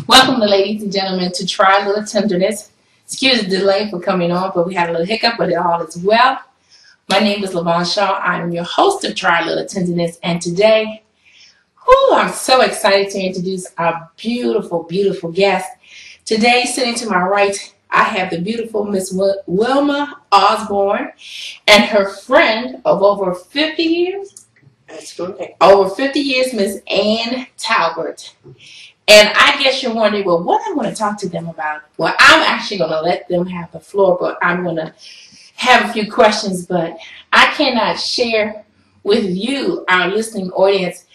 Welcome, ladies and gentlemen, to Try Little Tenderness. Excuse the delay for coming on, but we had a little hiccup, but it all is well. My name is LaVonne Shaw. I'm your host of Try Little Tenderness, and today, I'm so excited to introduce our beautiful, beautiful guest. Today, sitting to my right, I have the beautiful Miss Wilma Osborne and her friend of over 50 years. That's correct. Over 50 years, Miss Ann Talbert. And I guess you're wondering, well, what I want to talk to them about? Well, I'm actually going to let them have the floor, but I'm going to have a few questions. But I cannot share with you, our listening audience,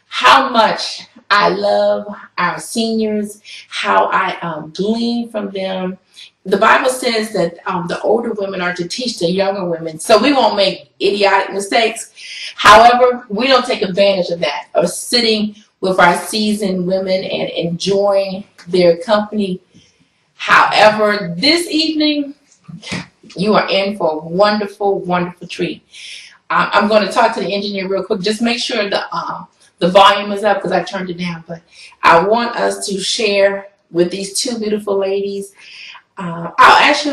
how much I love our seniors, how I glean from them. The Bible says that the older women are to teach the younger women, so we won't make idiotic mistakes. However, we don't take advantage of that, of sitting with our seasoned women and enjoying their company. However, this evening, you are in for a wonderful, wonderful treat. I'm going to talk to the engineer real quick. Just make sure the volume is up because I turned it down. But I want us to share with these two beautiful ladies. I'll ask you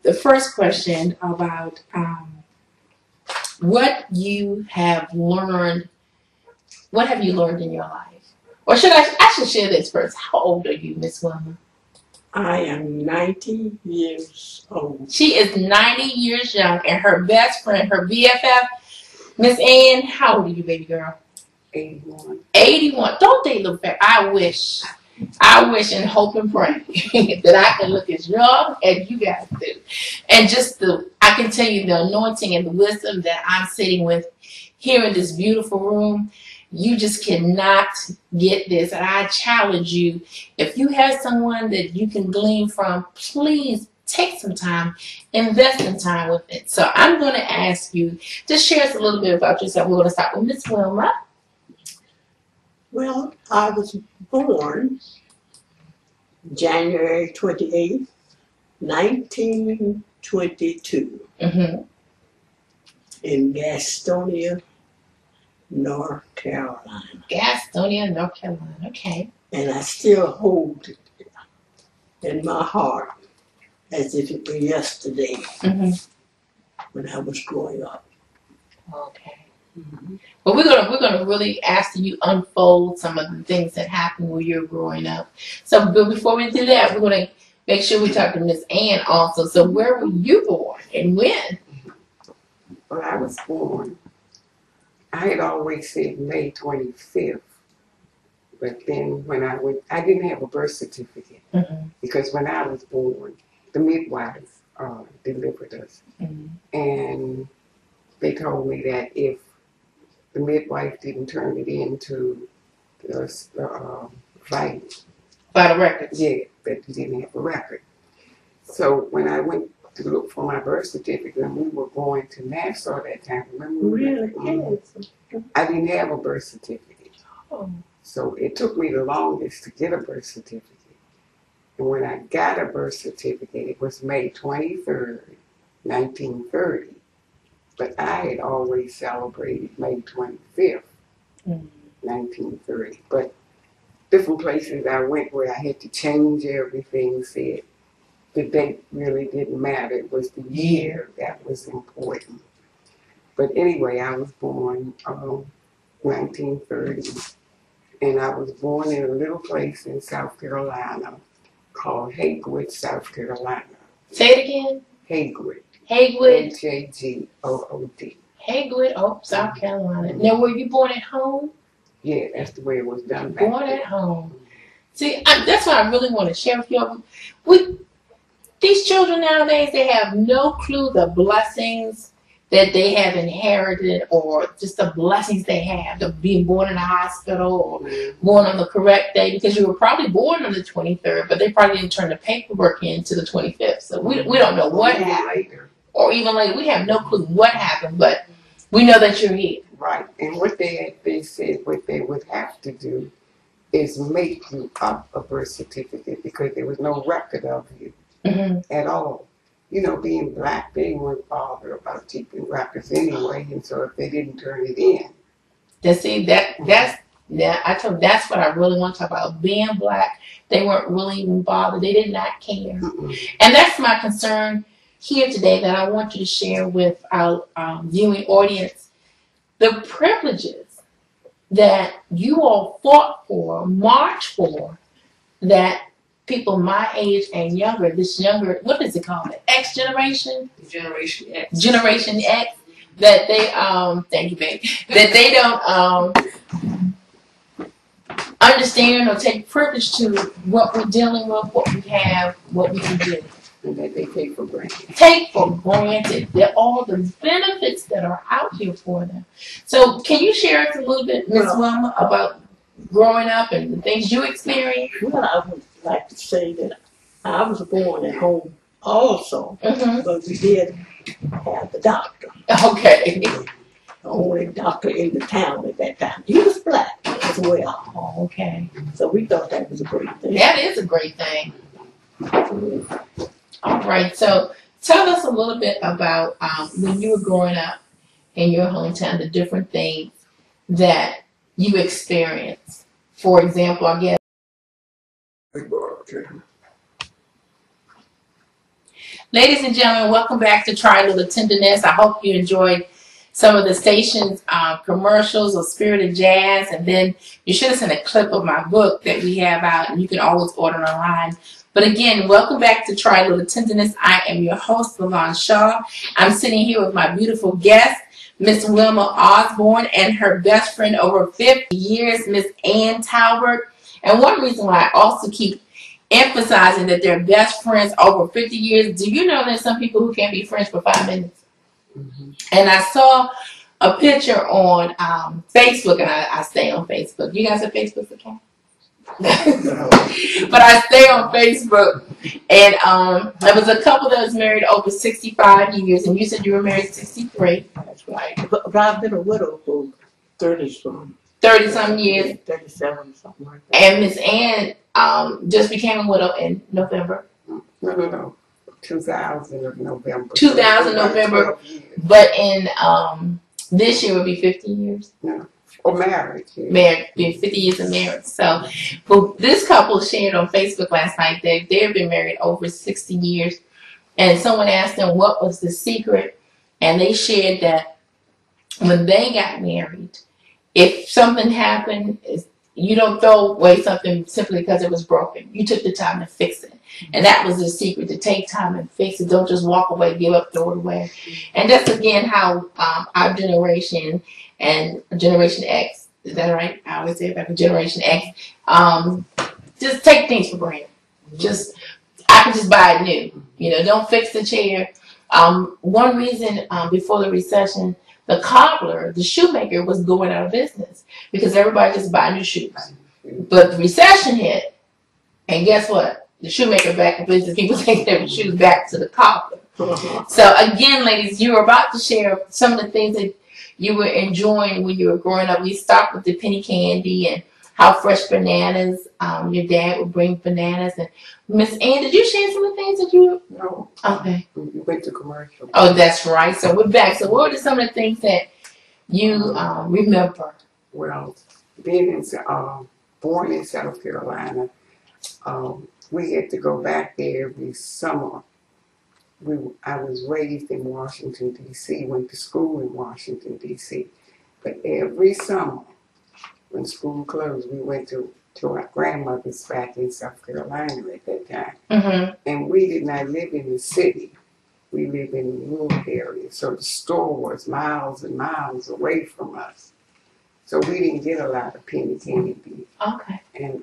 the first question about what you have learned. What have you learned in your life? Or should I should share this first. How old are you, Miss Wilma? I am 90 years old. She is 90 years young, and her best friend, her BFF, Miss Ann, how old are you, baby girl? 81. 81. Don't they look back? I wish and hope and pray that I can look as young as you guys do. And just I can tell you the anointing and the wisdom that I'm sitting with here in this beautiful room. You just cannot get this. And I challenge you, if you have someone that you can glean from, please take some time, invest in time with it. So I'm going to ask you to share us a little bit about yourself. We're going to start with Miss Wilma. Well, I was born January 28th, 1922 in Gastonia, North Carolina. Gastonia, North Carolina. Okay. And I still hold it in my heart as if it were yesterday when I was growing up. Okay. But we're gonna really ask you unfold some of the things that happened when you were growing up. So, but before we do that, we're gonna make sure we talk to Miss Ann also. So, where were you born and when? Well, I was born. I had always said May 25th, but then when I didn't have a birth certificate because when I was born, the midwives delivered us, and they told me that if the midwife didn't turn it into the vital records. Yeah, that you didn't have a record. So when I went to look for my birth certificate, and we were going to Nassau that time, remember? Really? I didn't have a birth certificate. Oh. So it took me the longest to get a birth certificate. And when I got a birth certificate, it was May 23rd, 1930. But I had always celebrated May 25th, 1930. But different places I went where I had to change everything said the date really didn't matter. It was the year that was important. But anyway, I was born 1930. And I was born in a little place in South Carolina called Hagewood, South Carolina. Say it again. Hagewood. Hagewood. Hagewood. Hagewood, South Carolina. Now, were you born at home? Yeah, that's the way it was done back Born then. at home. See, that's what I really want to share with you. These children nowadays, they have no clue the blessings that they have inherited or just the blessings they have of being born in a hospital or born on the correct day, because you were probably born on the 23rd, but they probably didn't turn the paperwork in to the 25th. So we don't know what happened. Or even later. We have no clue what happened, but we know that you're here. Right. And what they said what they would have to do is make you up a birth certificate because there was no record of you at all. You know, being black, they weren't bothered about keeping records anyway, and so if they didn't turn it in, I told them that's what I really want to talk about. Being black, they weren't really even bothered. They did not care. And that's my concern here today that I want you to share with our viewing audience. The privileges that you all fought for, marched for, that people my age and younger, what is it called? The X generation? Generation X. Generation X. That they, thank you, babe, that they don't understand or take privilege to what we're dealing with, what we have, what we can do. And that they take for granted. Take for granted that all the benefits that are out here for them. So can you share us a little bit, Ms. Wilma, about growing up and the things you experienced? Well, I would like to say that I was born at home also, but we did have the doctor. Okay. The only doctor in the town at that time. He was black as well. Oh, okay. So we thought that was a great thing. That is a great thing. All right. So tell us a little bit about when you were growing up in your hometown, the different things that you experienced. For example, I guess. Ladies and gentlemen, welcome back to Try a Little Tenderness. I hope you enjoyed some of the station's commercials of Spirit of Jazz, and then you should have seen a clip of my book that we have out, and you can always order online. But again, welcome back to Try a Little Tenderness. I am your host, LaVonne Shaw. I'm sitting here with my beautiful guest, Miss Wilma Osborne, and her best friend over 50 years, Miss Ann Talbert. And one reason why I also keep emphasizing that they're best friends over 50 years, do you know there's some people who can't be friends for 5 minutes? And I saw a picture on Facebook, and I stay on Facebook. You guys have Facebook account? But I stay on Facebook, and there was a couple that was married over 65 years, and you said you were married 63. That's right. But I've been a widow for 30-some. 30-some years. 37, something like that. And Miss Ann just became a widow in November. No. 2000 of November. 2000 November. But in this year would be 50 years. No. Or married. Yeah. Married, being 50 years of marriage. So, well, this couple shared on Facebook last night that they've been married over 60 years. And someone asked them what was the secret. And they shared that when they got married, if something happened, you don't throw away something simply because it was broken. You took the time to fix it. And that was the secret, to take time and fix it. Don't just walk away, give up, throw it away. And that's, again, how our generation and Generation X, is that right? I always say about Generation X, just take things for granted. I can just buy it new. Don't fix the chair. One reason before the recession, the cobbler, the shoemaker, was going out of business because everybody just buy new shoes. But the recession hit, and guess what? The shoemaker back in business. People take their shoes back to the cobbler. So again, ladies, you were about to share some of the things that you were enjoying when you were growing up. We stopped with the penny candy and how fresh bananas. Your dad would bring bananas. And Miss Ann, did you share some of the things that you? No. Okay. You went to commercial. Oh, that's right. So we're back. So what are some of the things that you remember? Well, being born in South Carolina, we had to go back there every summer. I was raised in Washington, D.C., went to school in Washington, D.C. But every summer, when school closed, we went to our grandmother's back in South Carolina at that time. And we did not live in the city. We lived in the rural area. So the store was miles and miles away from us. So we didn't get a lot of penny candy. Okay. And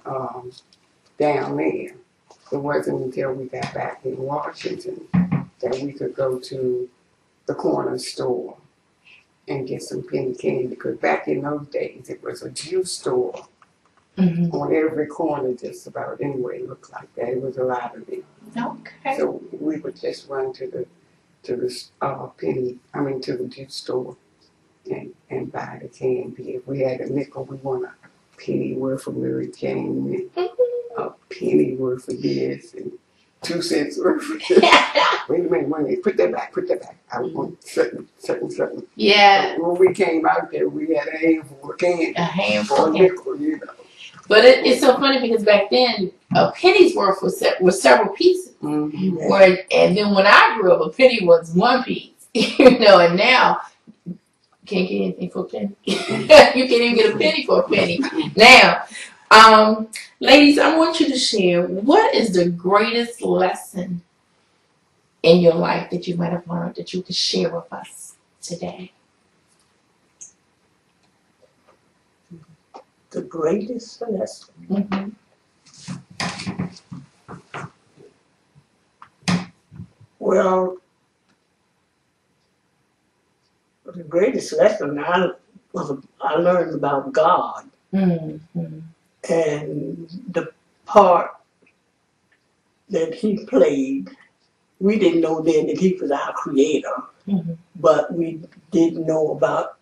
down there, it wasn't until we got back in Washington that we could go to the corner store and get some penny candy. Because back in those days, it was a juice store on every corner, just about. Anyway, it looked like that. It was a lot of them. Okay. So we would just run to the juice store and buy the candy. If we had a nickel, we want a penny worth of Mary Jane, and a penny worth of this, and 2 cents worth. Wait a minute, put that back. I want certain. Yeah. But when we came out there, we had a handful of candy. A handful. For a nickel, you know. But it's so funny because back then, a penny's worth was several pieces. Mm-hmm. And then when I grew up, a penny was 1 piece. You know, and now can't get anything for a penny. You can't even get a penny for a penny. Now, ladies, I want you to share, what is the greatest lesson in your life that you might have learned that you could share with us today? The greatest lesson. Mm-hmm. Well, the greatest lesson I learned about God, Mm-hmm. and the part that He played. We didn't know then that He was our Creator, Mm-hmm. but we didn't know about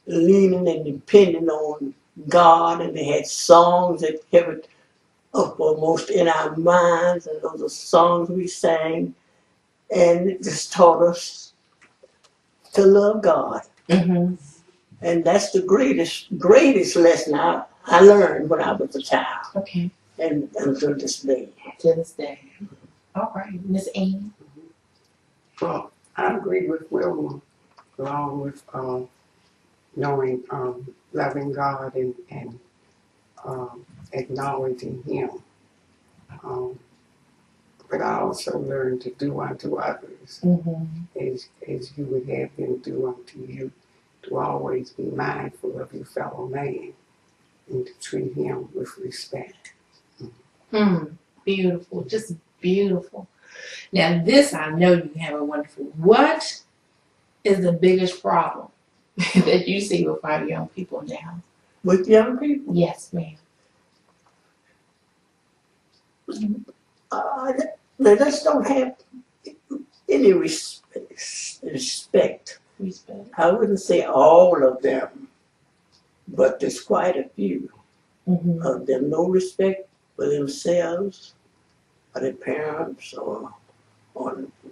leaning and depending on God, and they had songs that kept it uppermost in our minds, and those are songs we sang, and it just taught us to love God. Mm-hmm. And that's the greatest lesson I learned when I was a child. Okay. And until this day. To this day. All right. Miss Anne? Well, I agree with Wilma, along with knowing, loving God and acknowledging Him. But I also learned to do unto others as you would have them do unto you, to always be mindful of your fellow man and to treat him with respect. Beautiful. Just beautiful. Now, this I know you have a wonderful. What is the biggest problem that you see with our young people now? With young people? Yes, ma'am. They just don't have any respect. I wouldn't say all of them, but there's quite a few of them. No respect for themselves, or their parents, or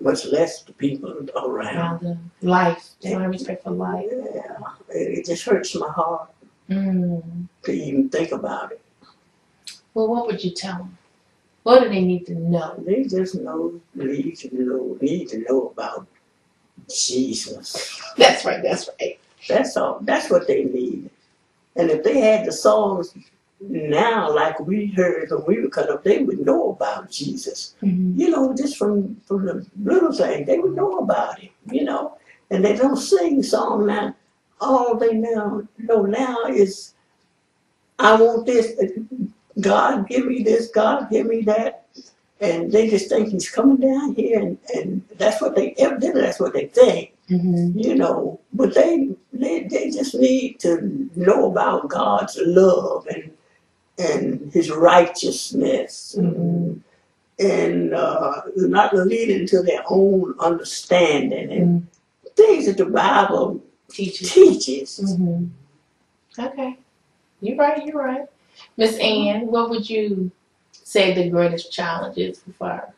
much less the people around them. Life. They don't have respect for life. Yeah, it just hurts my heart to even think about it. Well, what would you tell them? What do they need to know? They just need to know about Jesus. That's right. That's all. That's what they need. And if they had the songs now, like we heard when we were cut up, they would know about Jesus. You know, just from the little thing, they would know about him. You know, and they don't sing song now. All they know now is, I want this. God give me this. God give me that. And they just think he's coming down here, and that's what they evidently that's what they think. You know, but they just need to know about God's love and His righteousness, and not leading to their own understanding and things that the Bible teaches. Okay, you're right. Miss Anne, what would you say the greatest challenge is for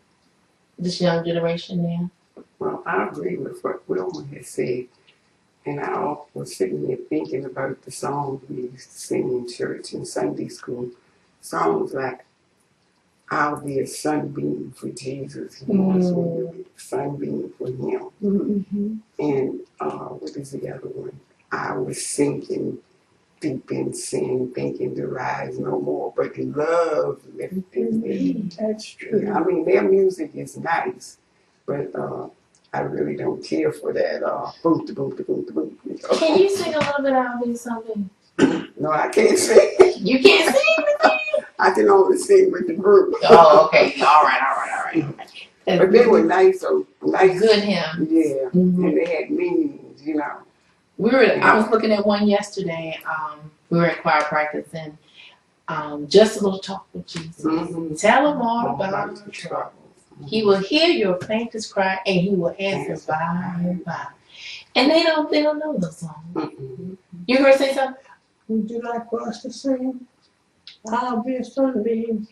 this young generation now? Well, I agree with what Wilma has said. And I was sitting there thinking about the songs we used to sing in church and Sunday school. Songs like, I'll be a sunbeam for Jesus. He wants me to be a sunbeam for him. And what is the other one? I was sinking deep in sin, thinking to rise no more, but love lifted me. That's true. I mean, their music is nice, but I really don't care for that. Boom, boom, boom, boom. Can you sing a little bit of me something? No, I can't sing. You can't sing with me? I can only sing with the group. Oh, okay. All right. But they were nice, nice. Good hymns. Yeah, and they had meanings, you know. I was looking at one yesterday. We were at choir practice, and just a little talk with Jesus. Tell him all about your troubles. He will hear your faintest cry, and he will answer by and by. And they don't know those songs. You heard say something? Would you like for us to sing? I'll be a sunbeam.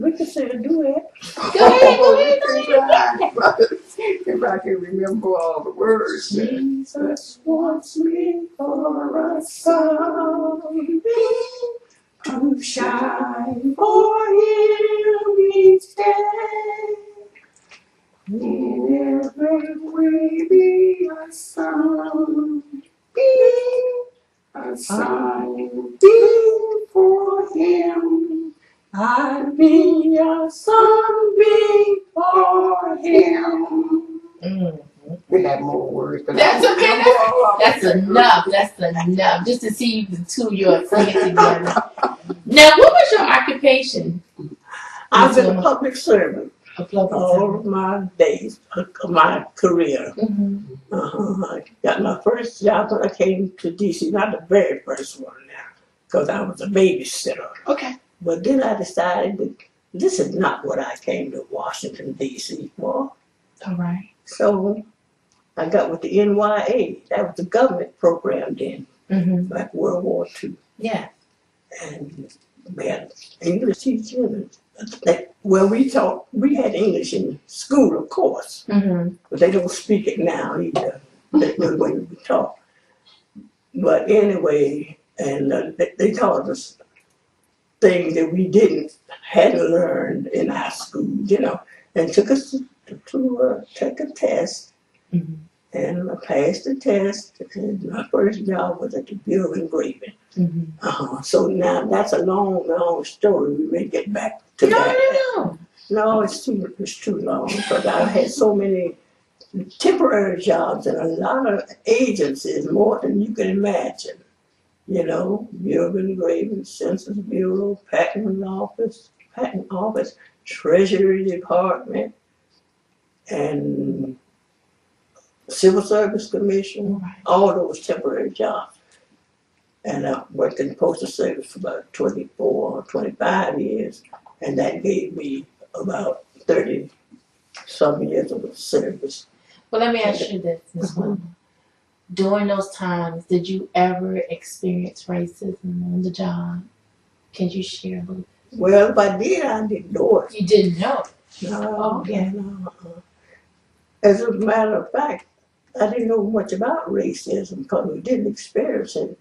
We can sing a duet. Go ahead, go ahead, go ahead. If I can remember all the words. Jesus wants me for a sunbeam to shine for him each day. In every way be a sunbeam, a sunbeam for him. I'd be a sunbeam for him. We have more words, but That's I okay. remember all of That's it. enough. That's enough. Just to see the two of you are singing together. Now, what was your occupation? I've been a public servant A public all of my days, of my career. Mm-hmm. I got my first job when I came to D.C., not the very first one now, because I was a babysitter. Okay. But then I decided that this is not what I came to Washington, D.C. for. All right. So I got with the NYA. That was the government program then, like World War II. Yeah. And we had English teaching. Well, we had English in school, of course, but they don't speak it now either. That's the way we talk. But anyway, and they taught us things that we hadn't learned in our school, and took us to take a test. And I passed the test, and my first job was at the Bureau of Engraving. So now that's a long, long story. We may get back to that. No, it's too long, because I had so many temporary jobs and a lot of agencies, more than you can imagine. Bureau of Engraving, Census Bureau, Patent Office, Treasury Department, and Civil Service Commission, all those temporary jobs. And I worked in the Postal Service for about 24 or 25 years, and that gave me about 30-some years of service. Well, let me ask you this, Ms. LaVonne. During those times, did you ever experience racism on the job? Can you share a little bit? Well, if I did, I didn't know it. You didn't know it? No, Okay. no. As a matter of fact, I didn't know much about racism because we didn't experience it.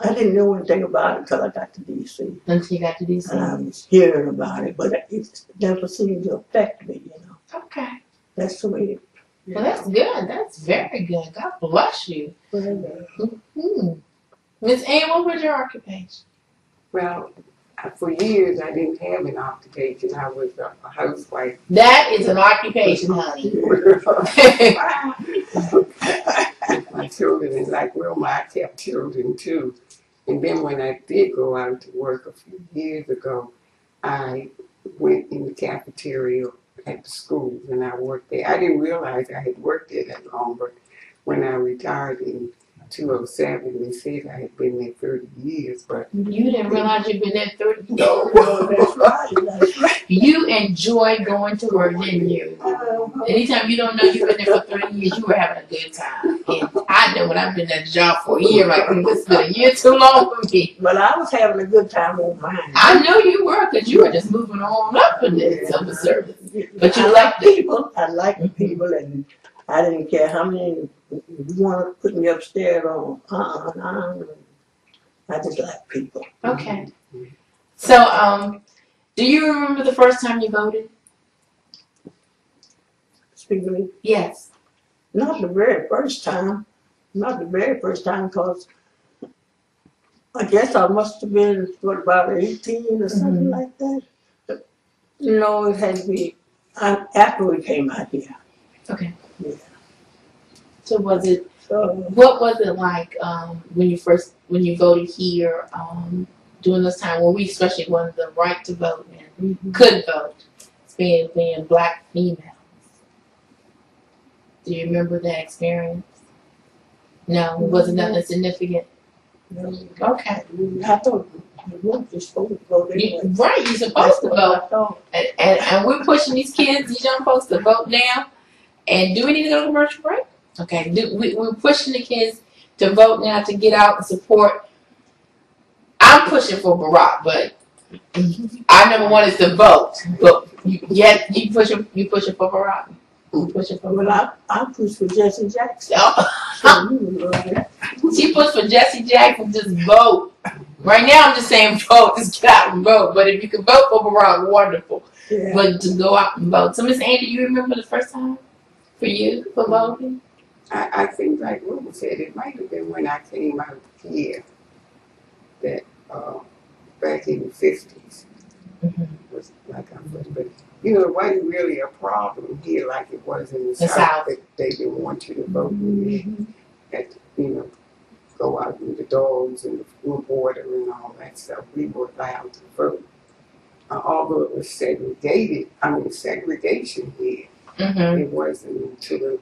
I didn't know anything about it until I got to D.C. Until you got to D.C. And I was hearing about it, but it never seemed to affect me, Okay. That's the way it. Well, that's good. That's very good. God bless you. Miss Ann, what was your occupation? Well, for years I didn't have an occupation. I was a housewife. That is an occupation, honey. My children, and like Wilma, I kept children too. And then when I did go out to work a few years ago, I went in the cafeteria at the school and I worked there. I didn't realize I had worked there that long, but when I retired in 2007, they said I had been there 30 years, but... You didn't realize you'd been there 30 years? No, that's right. You enjoy going to work, didn't you? Anytime you don't know you've been there for 30 years, you were having a good time. And I know when I've been at the job for a year, like, this has been a year too long for me. But I was having a good time on mine. I know you were, because you were just moving on up in the civil service. But you liked people. I liked the people, and I didn't care how many you want to put me upstairs on. I just like people. Okay. So, do you remember the first time you voted? Speak to me? Yes. Not the very first time. Not the very first time, because I guess I must have been, about 18 or something like that. But, no, it had to be after we came out here. Okay. Yeah. So what was it like when you voted here during this time when we especially wanted the right to vote and couldn't vote, being black females? Do you remember that experience? No, it wasn't nothing significant. No. Okay. I thought you're supposed to vote anyway. Right, you're supposed to vote. And we're pushing these kids, these young folks, to vote now. And do we need to go to commercial break? Okay. We're pushing the kids to vote now, to get out and support. I'm pushing for Barack, but I never wanted to vote, but you pushing for Barack. You pushing for Barack. Well, I pushed for Jesse Jackson. Oh. So you were right. She pushed for Jesse Jackson. Just vote. Right now, I'm just saying vote. Just get out and vote. But if you can vote for Barack, wonderful. Yeah. But to go out and vote. So, Miss Andy, you remember the first time for you for voting? I think, like Ruben said, it might have been when I came out here that back in the 50s. Was like I was, but you know, it wasn't really a problem here like it was in the South. They didn't want you to vote. You had to, you know, go out with the dogs and the food border and all that stuff. We were allowed to vote. Although it was segregation here, it wasn't to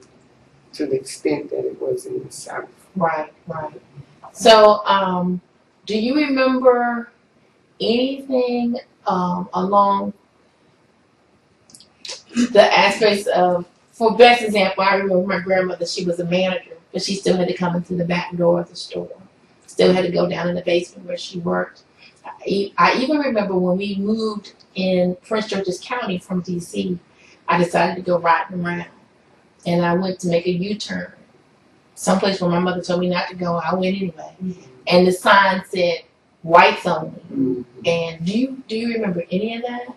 the extent that it was in the South. Right. So, do you remember anything along the aspects of, for best example, I remember my grandmother, she was a manager, but she still had to come into the back door of the store. Still had to go down in the basement where she worked. I even remember when we moved in Prince George's County from D.C., I decided to go riding around. And I went to make a U-turn. Someplace where my mother told me not to go, I went anyway. And the sign said, whites only. And do you remember any of that?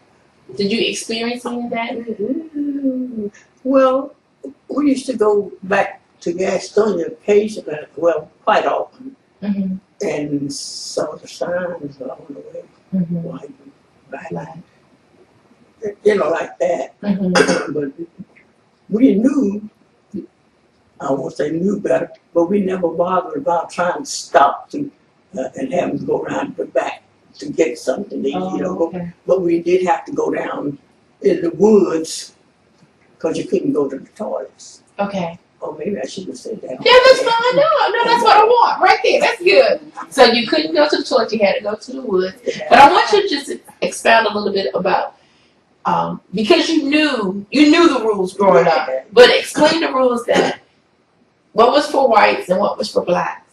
Did you experience any of that? Well, we used to go back to Gastonia occasionally, well, quite often. And saw the signs along the way, white, black, you know, like that. But we knew, I won't say knew better, but we never bothered about trying to stop and having to go around the back to get something to eat, you know. Okay. But we did have to go down in the woods because you couldn't go to the toilets. Okay. Oh, maybe I shouldn't have said that. Yeah, that's fine. No, that's what I want. Right there. That's good. So you couldn't go to the toilet. You had to go to the woods. But I want you to just expound a little bit about, because you knew the rules growing up. But explain the rules that, what was for whites and what was for blacks?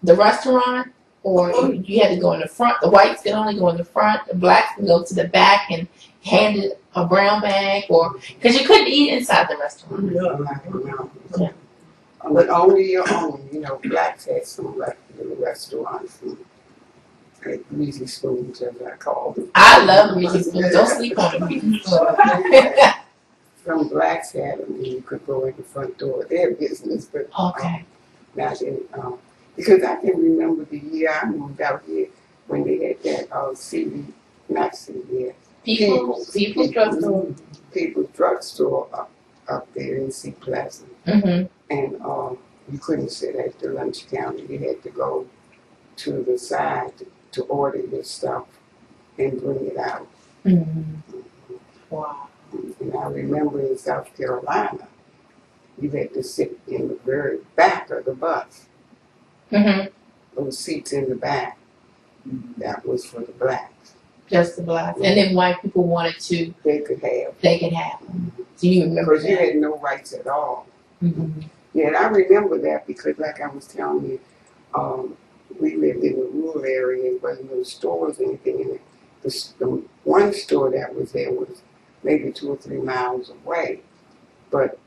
The restaurant, or you had to go in the front. The whites could only go in the front. The blacks could go to the back and hand it a brown bag, or because you couldn't eat inside the restaurant. Yeah. But only your own. You know, blacks had some like little restaurants, like greasy spoons, as I call them. I love greasy spoons. Don't sleep on the greasy spoons. Some blacks had them, and you could go in the front door of their business, but not in. Because I can remember the year I moved out here when they had that People's Drugstore up there in Sea Pleasant. And you couldn't sit at the lunch counter. You had to go to the side to order your stuff and bring it out. Wow. And I remember in South Carolina, you had to sit in the very back of the bus. Those seats in the back, that was for the blacks. Just the blacks. And then white people wanted to, they could have them. Do you remember because you had no rights at all. Yeah, and I remember that because, like I was telling you, we lived in a rural area and there wasn't no stores or anything in it. The one store that was there was maybe 2 or 3 miles away, but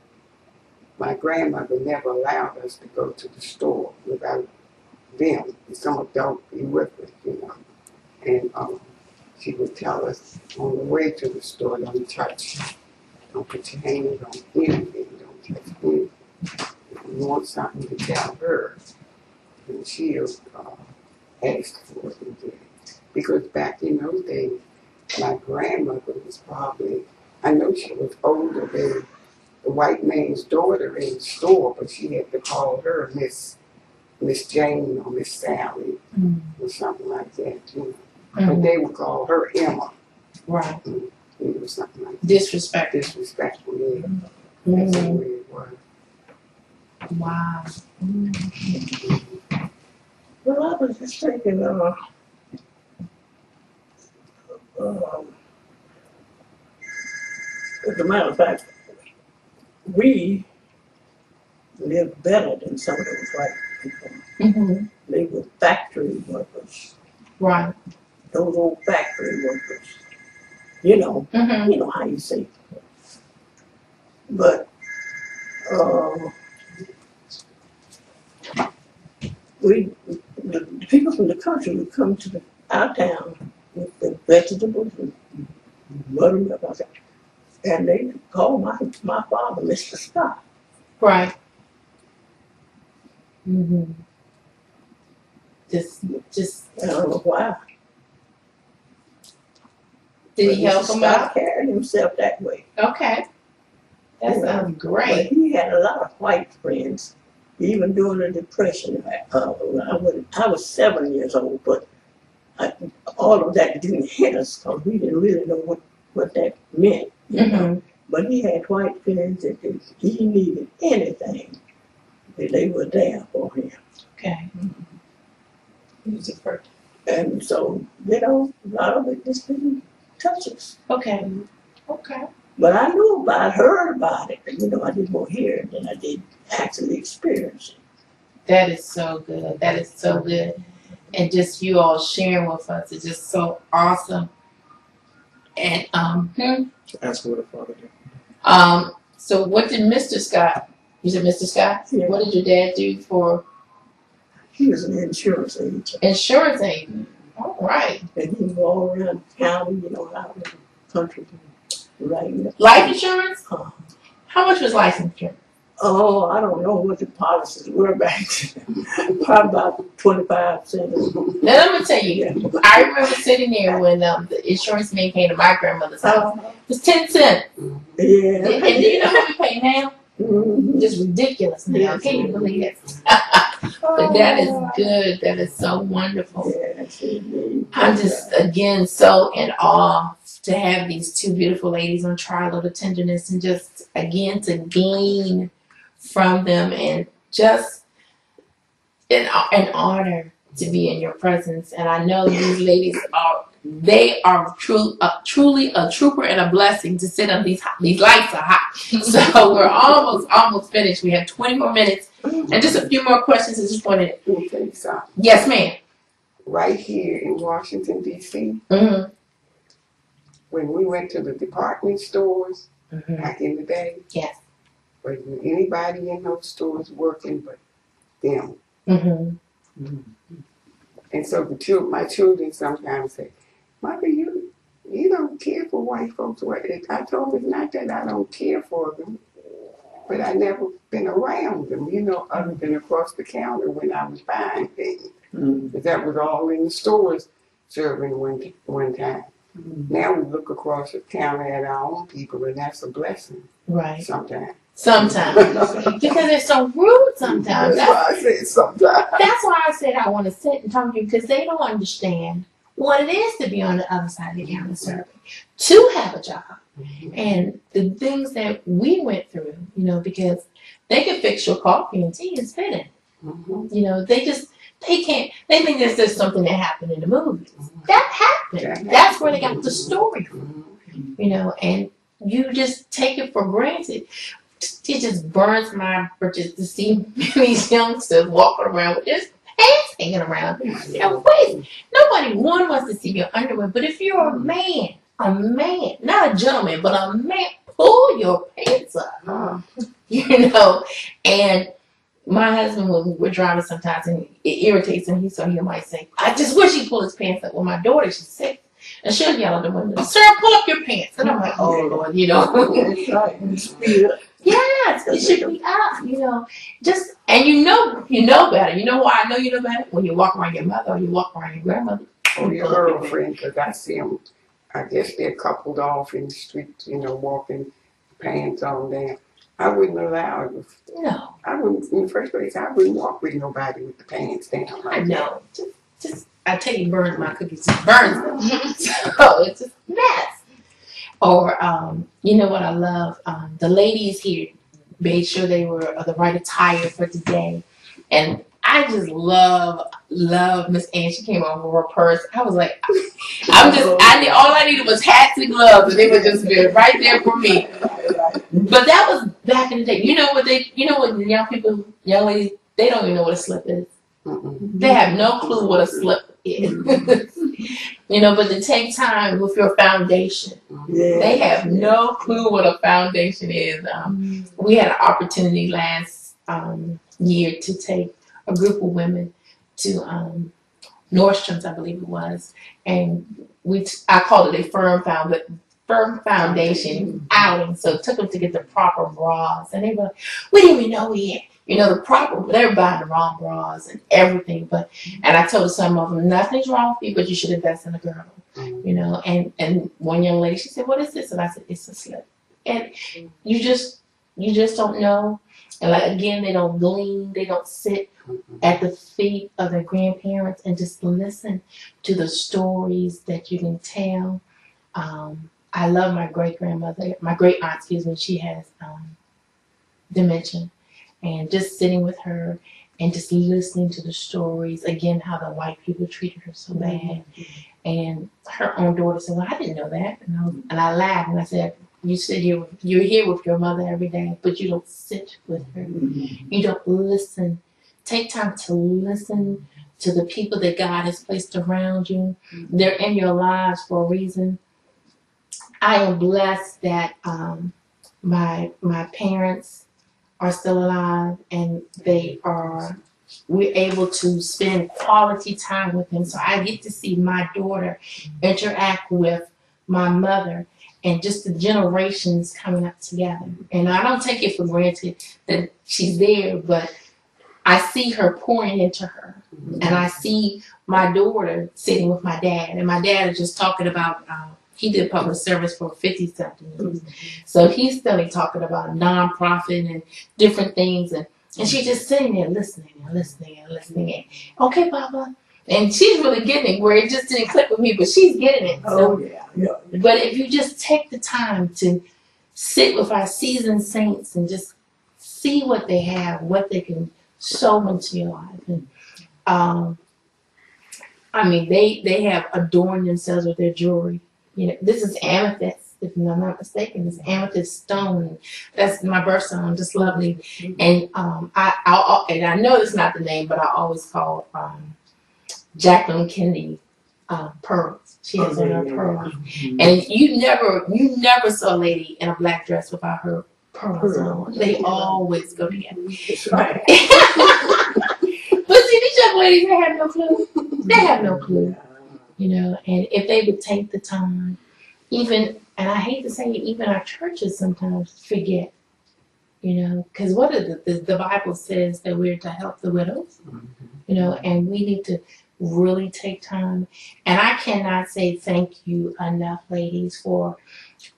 my grandmother never allowed us to go to the store without them. Some adult be with us, you know. And she would tell us on the way to the store, don't put your hands on anything, don't touch anything. If you want something to tell her, and she'll ask for it and get it. Because back in those days, my grandmother was probably, I know she was older than the white man's daughter in the store, but she had to call her Miss Jane or Miss Sally or something like that, you know. But they would call her Emma. Right. You know, something like that. Disrespectful, yeah. That's the way it was. Wow. Well, I was just thinking, as a matter of fact, we lived better than some of those white people. They were factory workers. Right. those old factory workers. You know how you say. But the people from the country would come to our town with the vegetables and butter and they called my father Mr. Scott. Right. Just. I don't know why. Did he help him out? He carried himself that way. Okay. That sounds great. But he had a lot of white friends, even during the Depression. I was 7 years old, but all of that didn't hit us because we didn't really know what that meant. You know? But he had white friends that if he needed anything, they were there for him. Okay. And so, a lot of it just didn't touch us. Okay. But I heard about it. I did more hear it than I did actually experience it. That is so good. That is so good. And just you all sharing with us is just so awesome. And Ask what a father did. So what did Mr. Scott? You said Mr. Scott? Yeah. What did your dad do for? He was an insurance agent. Insurance agent. All right. And he would go all around the county, out in the country, writing. Life insurance? How much was life insurance? Oh, I don't know what the policies were back then. Probably about 25 cents. Now let me tell you, I remember sitting there when the insurance man came to my grandmother's house. It was 10 cents. Yeah. And do you know what we pay now? Just ridiculous now. Yes. Can you believe it? But that is good. That is so wonderful. Yes, I'm just, again, so in awe to have these two beautiful ladies on Trial of the Tenderness and just, again, to gain from them and just an honor to be in your presence. And I know these ladies are truly a trooper and a blessing to sit on these lights are hot. So we're almost finished. We have 20 more minutes and just a few more questions. I just wanted. Let me tell you something. Yes, ma'am. Right here in Washington, D.C., when we went to the department stores back in the day, yes, wasn't anybody in those stores working but them. And so my children sometimes say, "Mother, you don't care for white folks." I told them it's not that I don't care for them, but I never been around them, other than across the counter when I was buying things. But that was all in the stores serving one time. Now we look across the counter at our own people, and that's a blessing. Right. Sometimes. Because they're so rude sometimes. That's why I said sometimes. That's why I said I want to sit and talk to you, because they don't understand what it is to be on the other side of the counter serving, to have a job, and the things that we went through, because they can fix your coffee and tea and spit it. They can't. They think there's just something that happened in the movies. That happened. That's where they got the story from. And you just take it for granted. It just burns my britches to see these youngsters walking around with their pants hanging around. Wait, nobody wants to see your underwear. But if you're a man, not a gentleman, but a man, pull your pants up. And my husband, when we're driving sometimes, and it irritates him, so he might say, "I just wish he'd pull his pants up." Well, my daughter, she's 6, and she'll yell at the window, "Sir, pull up your pants." And I'm like, "Oh, Lord, That's right. Speed up. Yes, it should be up, and you know better. You know why I know you know better? When you walk around your mother or you walk around your grandmother. Or your girlfriend, because I see them, I guess they're coupled off in the street, walking pants on down. I wouldn't allow it. No. I wouldn't, in the first place, I wouldn't walk with nobody with the pants down. I know. Just I tell you, burns my cookies. Just burns them. So it's just a mess. Or, you know what I love? The ladies here made sure they were the right attire for today. And I just love Miss Ann. She came over with her purse. I was like, all I needed was hats and gloves, and they would just be right there for me. But that was back in the day. You know what young ladies, they don't even know what a slip is. They have no clue what a slip kids. You know, but to take time with your foundation. They have no clue what a foundation is. We had an opportunity last year to take a group of women to Nordstrom's, I believe it was, and I called it a firm foundation outing. So it took them to get the proper bras, and they were like, we didn't even know we had, the proper. They were buying the wrong bras and everything. And I told some of them, nothing's wrong with you, but you should invest in a girl. And one young lady, she said, what is this? And I said, it's a slip. And you just don't know. And like, again, they don't glean, they don't sit at the feet of their grandparents and just listen to the stories that you can tell. I love my great aunt, she has dementia. And just sitting with her and just listening to the stories, again, how the white people treated her so bad. And her own daughter said, well, I didn't know that. And I laughed and I said, you're here with your mother every day, but you don't sit with her. You don't listen. Take time to listen to the people that God has placed around you. They're in your lives for a reason. I am blessed that my parents are still alive, and we're able to spend quality time with them. So I get to see my daughter interact with my mother and just the generations coming up together. And I don't take it for granted that she's there, but I see her pouring into her. And I see my daughter sitting with my dad, and my dad is just talking about he did public service for 50-something years. So he's still talking about nonprofit and different things. And she's just sitting there listening. And, okay, Papa. And she's really getting it, where it just didn't click with me, but she's getting it. So, but if you just take the time to sit with our seasoned saints and just see what they have, what they can sow into your life. And they have adorned themselves with their jewelry. This is amethyst, if I'm not mistaken. It's amethyst stone. That's my birthstone, just lovely. And I know it's not the name, but I always call Jacqueline Kennedy pearls. She has on her pearls. And you never saw a lady in a black dress without her pearls on. They always go together. That's right. But see, these young ladies, they have no clue. They have no clue. And if they would take the time, and I hate to say it, even our churches sometimes forget, because what the Bible says that we're to help the widows, and we need to really take time. And I cannot say thank you enough, ladies, for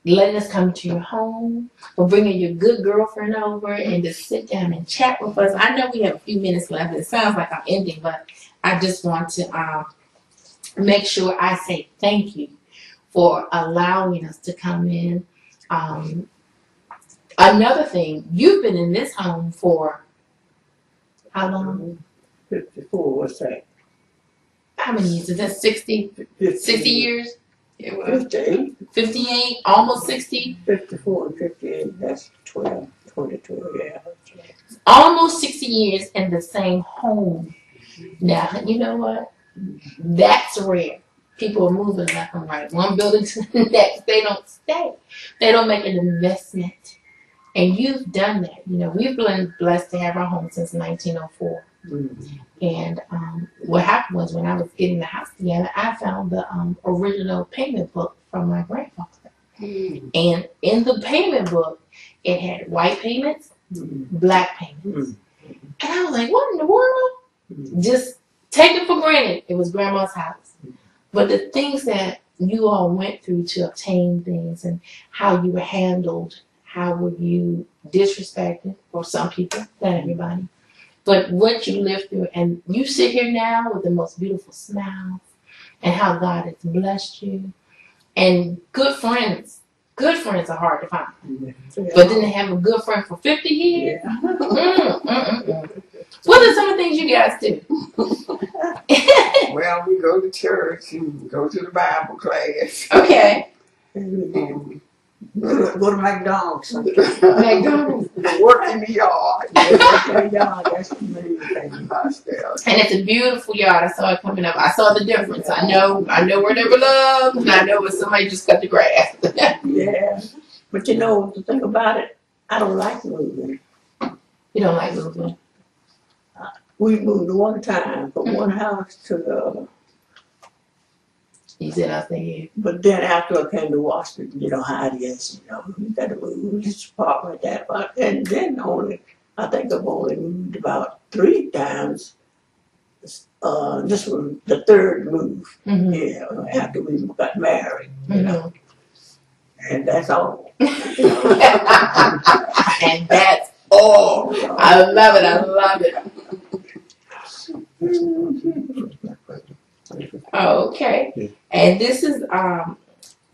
letting us come to your home, for bringing your good girlfriend over and just sit down and chat with us. I know we have a few minutes left. It sounds like I'm ending, but I just want to make sure I say thank you for allowing us to come in. Another thing, you've been in this home for how long? 54, what's that? How many years? Is that 60? 60 years? 58. 58, almost 60? 54 and 58, that's 22, yeah. Almost 60 years in the same home. Now, you know what? That's rare. People are moving left and right. One building to the next. They don't stay. They don't make an investment. And you've done that. We've been blessed to have our home since 1904. And what happened was, when I was getting the house together, I found the original payment book from my grandfather. And in the payment book, it had white payments, black payments. And I was like, what in the world? Just take it for granted. It was grandma's house. But the things that you all went through to obtain things, and how you were handled, how were you disrespected, for some people, not everybody. But what you lived through, and you sit here now with the most beautiful smiles, and how God has blessed you. And good friends are hard to find. But then to have a good friend for 50 years? What are some of the things you guys do? Well, we go to church and go to the Bible class. Okay. And Go to McDonald's. McDonald's. Work in the yard. That's the main thing. And it's a beautiful yard. I saw it coming up. I saw the difference. I know where they were loved, and I know when somebody just cut the grass. Yeah. But you know, the thing about it, I don't like moving. You don't like moving? We moved one time from one house to the other. You said I stay here. But then after I came to Washington, you know how it is, you know, you gotta move this apartment, that part. And then I think I've only moved about 3 times. This was the 3rd move, yeah, after we got married, you know. And that's all. And that's all. I love it. I love it. Okay. And this is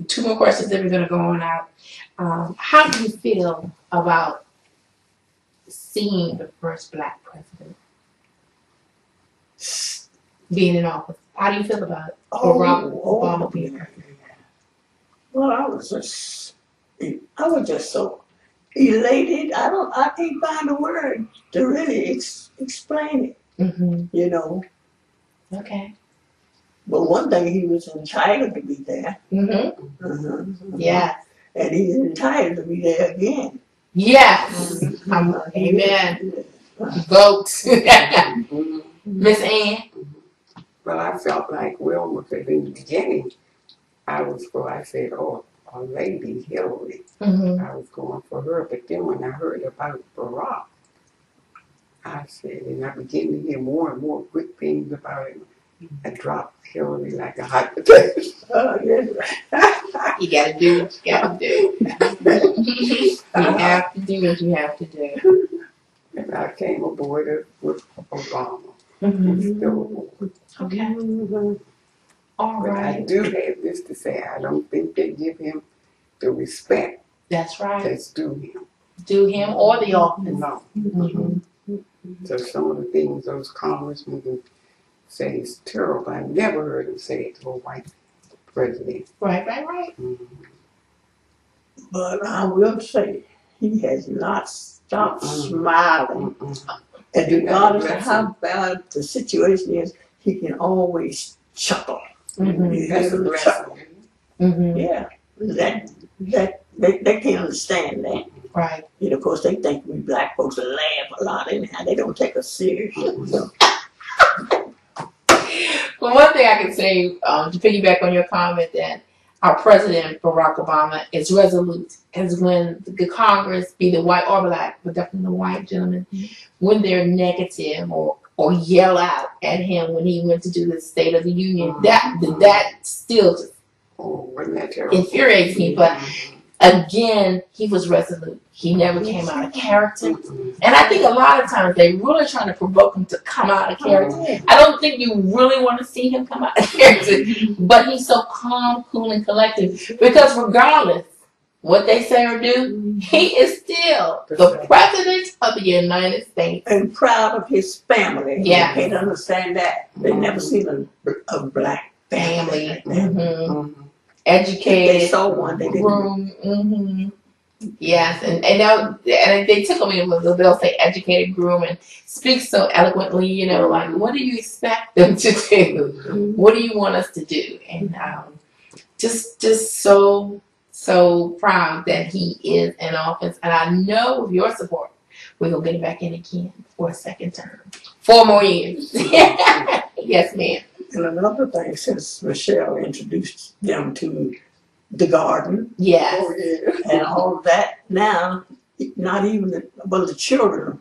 2 more questions that we're going to go on out. How do you feel about seeing the first Black president being in office? How do you feel about it? Obama being president? Well, I was just so elated. I can't find a word to really explain it. You know. Okay. But one thing, he was entitled to be there. Yeah. And he's entitled to be there again. Yes. Amen. Vote. Miss Ann? Well, I felt like Wilma, because in the beginning, I said, oh, a lady, Hillary. I was going for her. But then when I heard about Barack, I said, and I began to hear more and more good things about him. I dropped Hillary like a hot potato. You gotta do what you gotta do. You have to do what you have to do. And I came aboard with Obama. Still aboard. Okay. All but right. I do have this to say. I don't think they give him the respect that's that's due him. Do him or the office. No. So some of the things those congressmen say is terrible. I never heard him say it to a white president. Right. But I will say, he has not stopped smiling. And regardless of how bad the situation is, he can always chuckle. That's a blessing. Yeah. They can't understand that. Right. You know, of course, they think we Black folks laugh a lot anyhow. They don't take us seriously. So. Well, one thing I can say, to piggyback on your comment that our president, Barack Obama, is resolute. As when the Congress, be the white or Black, but definitely the white gentlemen, when they're negative or yell out at him when he went to do the State of the Union, that still just infuriates me. But again, he was resolute. He never came out of character. And I think a lot of times they really trying to provoke him to come out of character. I don't think you really want to see him come out of character. But he's so calm, cool, and collected. Because regardless what they say or do, he is still the president of the United States. And proud of his family. Yeah. They can't understand that. They never seen a Black family. Educated. If they saw one, they didn't. Yes, and they tickle me a little. They'll say educated, groom, and speak so eloquently. You know, like what do you expect them to do? What do you want us to do? And just so proud that he is in office. And I know with your support, we're gonna get him back in again for a second term, 4 more years. Yes, ma'am. And another thing, since Michelle introduced them to the garden, and all of that, now, not even the children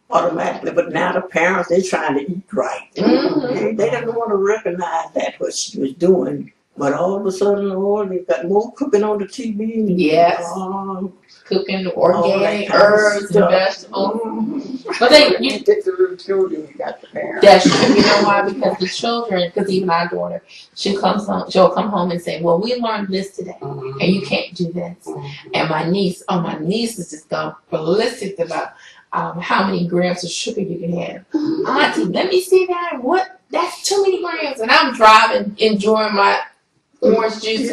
automatically, but now the parents, they're trying to eat right. They didn't want to recognize that what she was doing, but all of a sudden, they've got more cooking on the TV. Yes. Cooking organic herbs and vegetables. But you get the little children, you got the parents. That's true. You know why? Because the children, because even our daughter, she'll come home and say, well, we learned this today, and you can't do this. And my niece is just gone ballistic about how many grams of sugar you can have. Auntie, let me see that. What? That's too many grams. And I'm driving, enjoying my orange juice.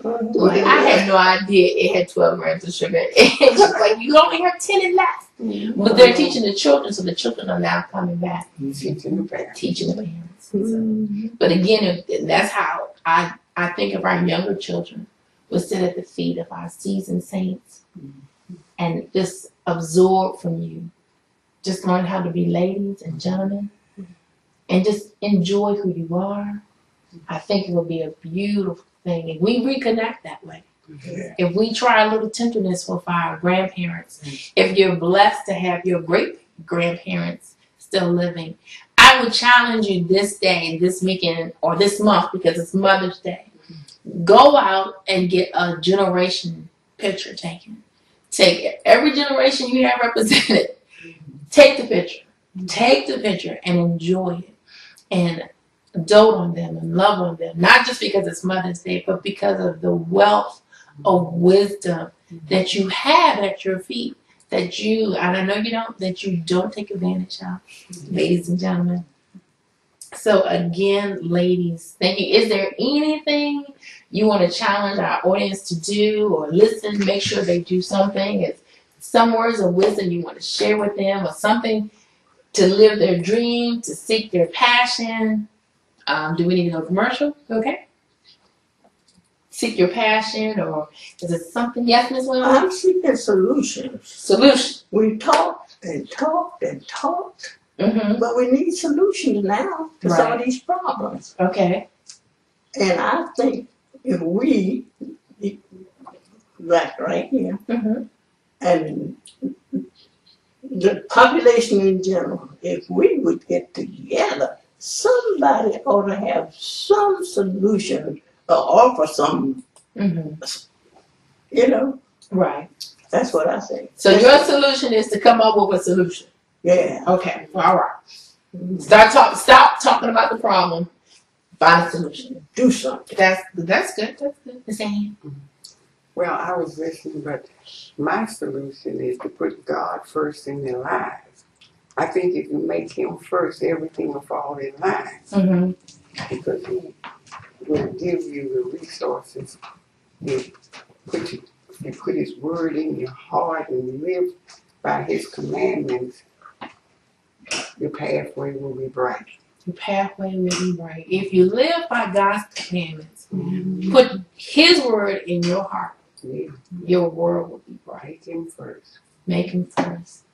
Like, I had no idea it had 12 grams of sugar. And she's like, you only have 10 left. But they're teaching the children, so the children are now coming back. Teaching the parents. But again, that's how I think of our younger children. We'll sit at the feet of our seasoned saints and just absorb from you. Just learn how to be ladies and gentlemen and just enjoy who you are. I think it will be a beautiful thing if we reconnect that way. Yeah. If we try a little tenderness with our grandparents, if you're blessed to have your great grandparents still living, I would challenge you this day, this weekend, or this month, because it's Mother's Day. Go out and get a generation picture taken. Take every generation you have represented. Take the picture. Take the picture and enjoy it. And dote on them and love on them. Not just because it's Mother's Day, but because of the wealth of wisdom that you have at your feet. That you, and I know you don't, that you don't take advantage of, ladies and gentlemen. So again, ladies, thank you. Is there anything you want to challenge our audience to do or listen? Make sure they do something. It's some words of wisdom you want to share with them, or something to live their dream, to seek their passion. Do we need to go commercial? Okay. Seek your passion, or is it something? Yes, Ms. Williams? I'm seeking solutions. Solutions. We talked and talked and talked. But we need solutions now to some of these problems. Okay. And I think if we, like right here, and the population in general, if we would get together, somebody ought to have some solution or offer some, you know. Right. That's what I think. So your solution is to come up with a solution. Yeah. Okay. All right. Stop talking about the problem. Find a solution. Do something. That's good. That's good. Ms. Ann. Well, I was listening, but my solution is to put God first in their lives. I think if you make Him first, everything will fall in line. Because He will give you the resources. You put His word in your heart and live by His commandments. Your pathway will be bright. Your pathway will be bright. If you live by God's commandments, put His word in your heart, your world will be bright. Make Him first. Make Him first.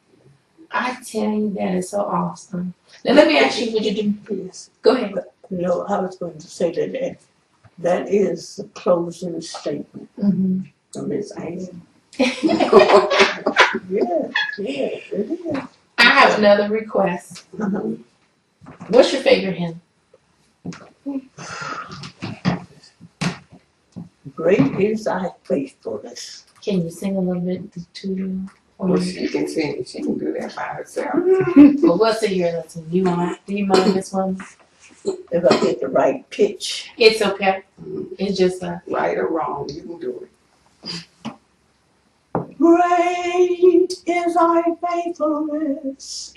I tell you, that is so awesome. Now let me ask you what you do. Yes. Go ahead. No, I was going to say that is the closing statement from Ms. Ann. Yeah, it is. I have another request. What's your favorite hymn? Great is thy faithfulness. Can you sing a little bit to you? Well, she can sing. She can do that by herself. Well, we'll see your lesson. Do you mind this one? If I get the right pitch. It's okay. It's just right or wrong, you can do it. Great is thy faithfulness,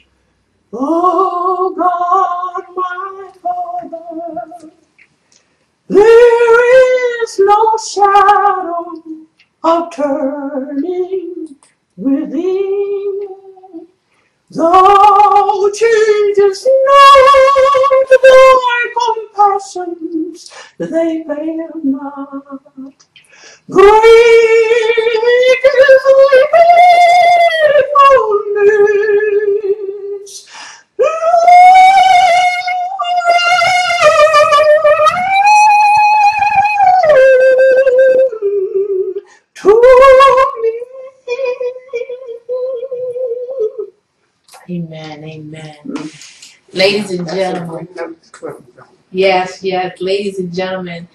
O God, my Father. There is no shadow of turning within. Thou changest not thy compassions, they fail not. Great is thy faithfulness, to me. Amen, amen. Ladies and gentlemen. Yes, ladies and gentlemen.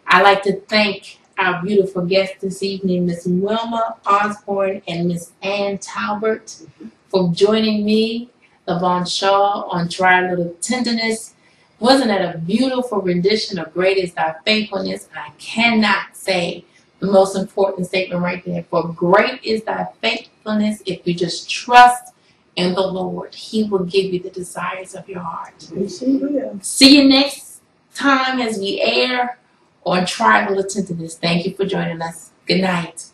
I'd like to thank our beautiful guests this evening, Miss Wilma Osborne and Miss Ann Talbert, for joining me, LaVonne Shaw, on Try a Little Tenderness. Wasn't that a beautiful rendition of Great is Thy Faithfulness? I cannot say the most important statement right there. For great is thy faithfulness. If you just trust in the Lord, He will give you the desires of your heart. Yes, He will. See you next time as we air or try to listen to this. Thank you for joining us. Good night.